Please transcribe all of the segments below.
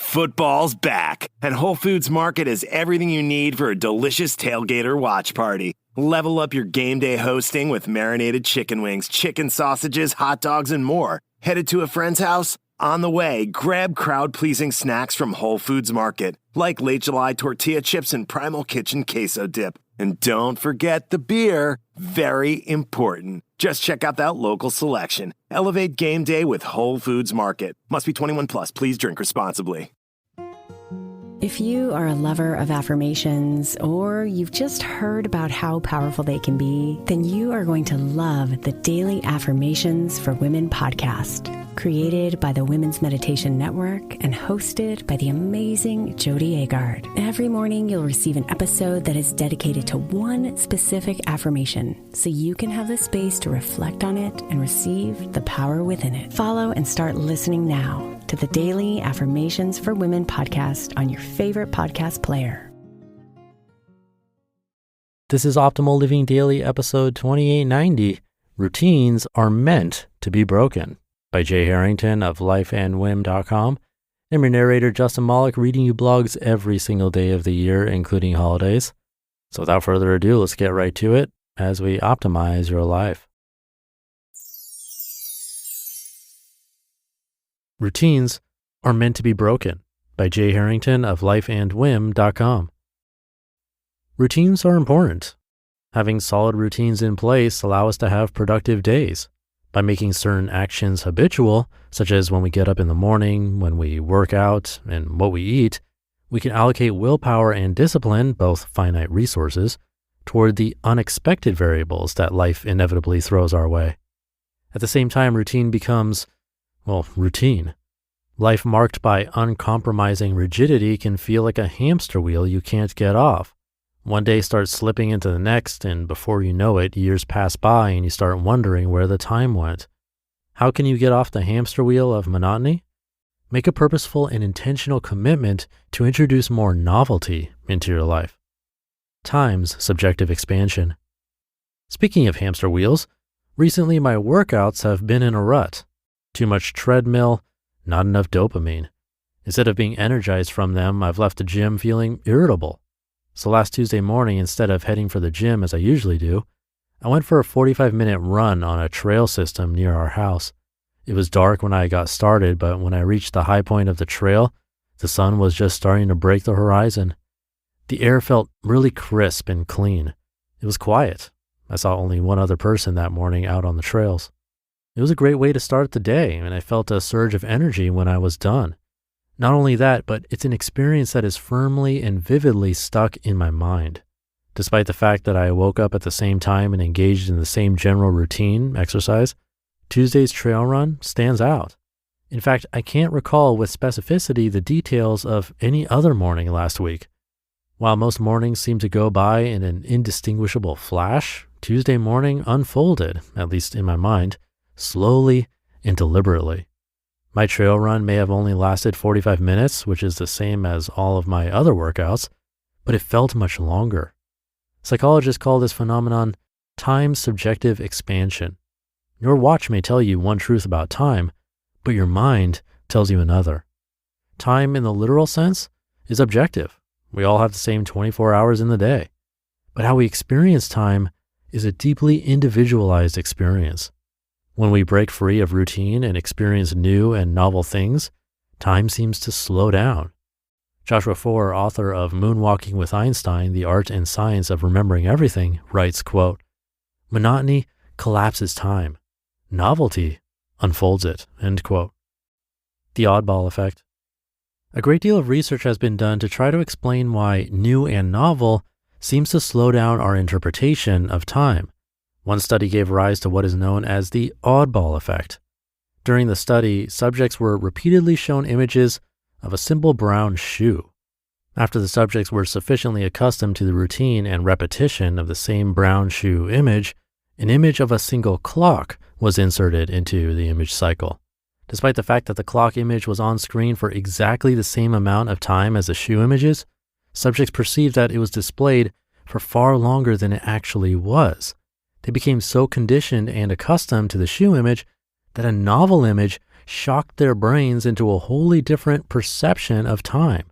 Football's back, and Whole Foods Market has everything you need for a delicious tailgate or watch party. Level up your game day hosting with marinated chicken wings, chicken sausages, hot dogs, and more. Headed to a friend's house? On the way, grab crowd-pleasing snacks from Whole Foods Market, like Late July tortilla chips and Primal Kitchen queso dip. And don't forget the beer. Very important. Just check out that local selection. Elevate game day with Whole Foods Market. Must be 21 plus. Please drink responsibly. If you are a lover of affirmations, or you've just heard about how powerful they can be, then you are going to love the Daily Affirmations for Women podcast, created by the Women's Meditation Network and hosted by the amazing Jodi Agard. Every morning, you'll receive an episode that is dedicated to one specific affirmation, so you can have the space to reflect on it and receive the power within it. Follow and start listening now to the Daily Affirmations for Women podcast on your favorite podcast player. This is Optimal Living Daily, episode 2890. Routines are meant to be broken, by Heather Harrington of lifeandwhim.com. I'm your narrator, Justin Malik, reading you blogs every single day of the year, including holidays. So without further ado, let's get right to it as we optimize your life. Routines are meant to be broken, by Heather Harrington of lifeandwhim.com. Routines are important. Having solid routines in place allow us to have productive days. By making certain actions habitual, such as when we get up in the morning, when we work out, and what we eat, we can allocate willpower and discipline, both finite resources, toward the unexpected variables that life inevitably throws our way. At the same time, routine becomes, routine. Life marked by uncompromising rigidity can feel like a hamster wheel you can't get off. One day starts slipping into the next, and before you know it, years pass by and you start wondering where the time went. How can you get off the hamster wheel of monotony? Make a purposeful and intentional commitment to introduce more novelty into your life. Time's subjective expansion. Speaking of hamster wheels, recently my workouts have been in a rut. Too much treadmill, not enough dopamine. Instead of being energized from them, I've left the gym feeling irritable. So last Tuesday morning, instead of heading for the gym as I usually do, I went for a 45-minute run on a trail system near our house. It was dark when I got started, but when I reached the high point of the trail, the sun was just starting to break the horizon. The air felt really crisp and clean. It was quiet. I saw only one other person that morning out on the trails. It was a great way to start the day, and I felt a surge of energy when I was done. Not only that, but it's an experience that is firmly and vividly stuck in my mind. Despite the fact that I woke up at the same time and engaged in the same general routine, exercise, Tuesday's trail run stands out. In fact, I can't recall with specificity the details of any other morning last week. While most mornings seem to go by in an indistinguishable flash, Tuesday morning unfolded, at least in my mind, slowly and deliberately. My trail run may have only lasted 45 minutes, which is the same as all of my other workouts, but it felt much longer. Psychologists call this phenomenon time's subjective expansion. Your watch may tell you one truth about time, but your mind tells you another. Time in the literal sense is objective. We all have the same 24 hours in the day. But how we experience time is a deeply individualized experience. When we break free of routine and experience new and novel things, time seems to slow down. Joshua Foer, author of Moonwalking with Einstein, The Art and Science of Remembering Everything, writes, quote, "Monotony collapses time. Novelty unfolds it," end quote. The oddball effect. A great deal of research has been done to try to explain why new and novel seems to slow down our interpretation of time. One study gave rise to what is known as the oddball effect. During the study, subjects were repeatedly shown images of a simple brown shoe. After the subjects were sufficiently accustomed to the routine and repetition of the same brown shoe image, an image of a single clock was inserted into the image cycle. Despite the fact that the clock image was on screen for exactly the same amount of time as the shoe images, subjects perceived that it was displayed for far longer than it actually was. They became so conditioned and accustomed to the shoe image that a novel image shocked their brains into a wholly different perception of time.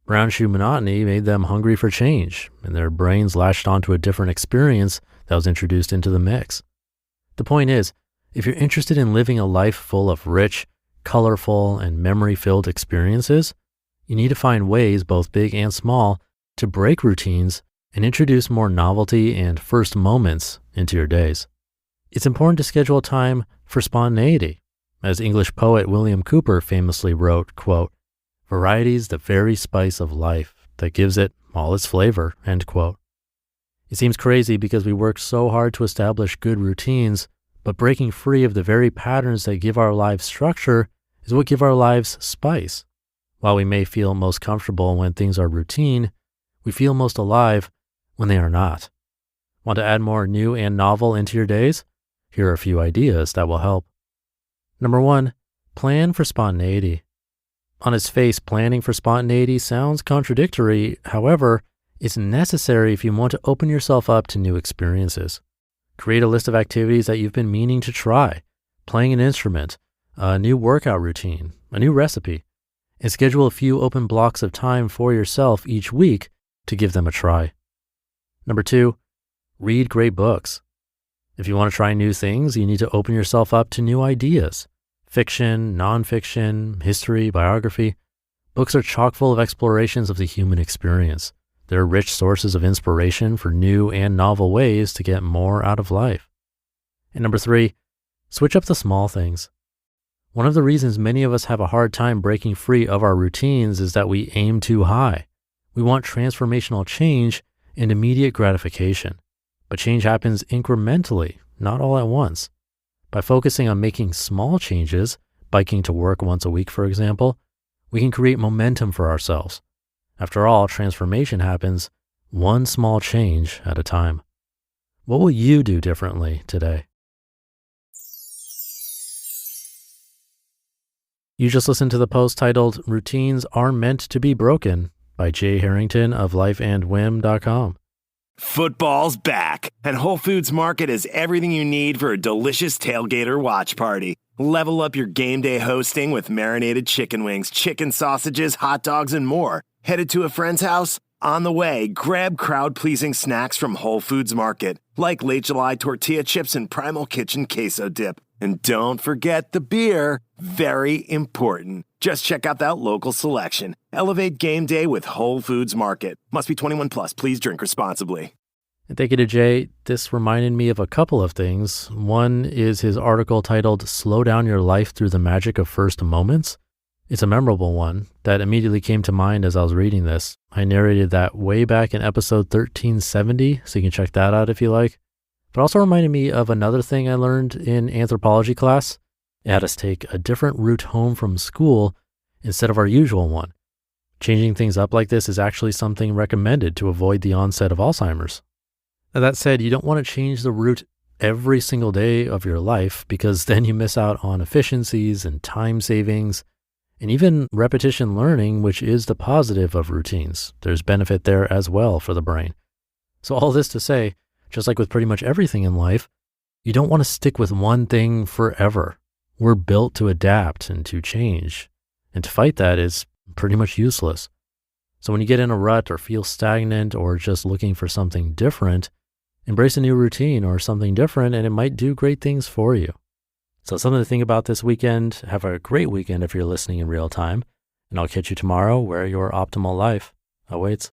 Brown shoe monotony made them hungry for change, and their brains latched onto a different experience that was introduced into the mix. The point is, if you're interested in living a life full of rich, colorful, and memory-filled experiences, you need to find ways, both big and small, to break routines and introduce more novelty and first moments into your days. It's important to schedule time for spontaneity. As English poet William Cooper famously wrote, quote, "Variety's the very spice of life that gives it all its flavor," end quote. It seems crazy because we work so hard to establish good routines, but breaking free of the very patterns that give our lives structure is what give our lives spice. While we may feel most comfortable when things are routine, we feel most alive when they are not. Want to add more new and novel into your days? Here are a few ideas that will help. Number 1, plan for spontaneity. On its face, planning for spontaneity sounds contradictory. However, it's necessary if you want to open yourself up to new experiences. Create a list of activities that you've been meaning to try, playing an instrument, a new workout routine, a new recipe, and schedule a few open blocks of time for yourself each week to give them a try. Number 2, read great books. If you want to try new things, you need to open yourself up to new ideas. Fiction, nonfiction, history, biography. Books are chock full of explorations of the human experience. They're rich sources of inspiration for new and novel ways to get more out of life. And number 3, switch up the small things. One of the reasons many of us have a hard time breaking free of our routines is that we aim too high. We want transformational change and immediate gratification. But change happens incrementally, not all at once. By focusing on making small changes, biking to work once a week, for example, we can create momentum for ourselves. After all, transformation happens one small change at a time. What will you do differently today? You just listened to the post titled "Routines Are Meant to Be Broken" by Jay Harrington of lifeandwhim.com. Football's back, and Whole Foods Market has everything you need for a delicious tailgate or watch party. Level up your game day hosting with marinated chicken wings, chicken sausages, hot dogs, and more. Headed to a friend's house? On the way, grab crowd-pleasing snacks from Whole Foods Market, like Late July tortilla chips and Primal Kitchen queso dip. And don't forget the beer. Very important. Just check out that local selection. Elevate game day with Whole Foods Market. Must be 21 plus. Please drink responsibly. And thank you to Jay. This reminded me of a couple of things. One is his article titled "Slow Down Your Life Through the Magic of First Moments." It's a memorable one that immediately came to mind as I was reading this. I narrated that way back in episode 1370, so you can check that out if you like. But also reminded me of another thing I learned in anthropology class. It had us take a different route home from school instead of our usual one. Changing things up like this is actually something recommended to avoid the onset of Alzheimer's. Now, that said, you don't want to change the route every single day of your life because then you miss out on efficiencies and time savings and even repetition learning, which is the positive of routines. There's benefit there as well for the brain. So all this to say, just like with pretty much everything in life, you don't want to stick with one thing forever. We're built to adapt and to change, and to fight that is pretty much useless. So when you get in a rut or feel stagnant or just looking for something different, embrace a new routine or something different, and it might do great things for you. So something to think about this weekend. Have a great weekend if you're listening in real time, and I'll catch you tomorrow where your optimal life awaits.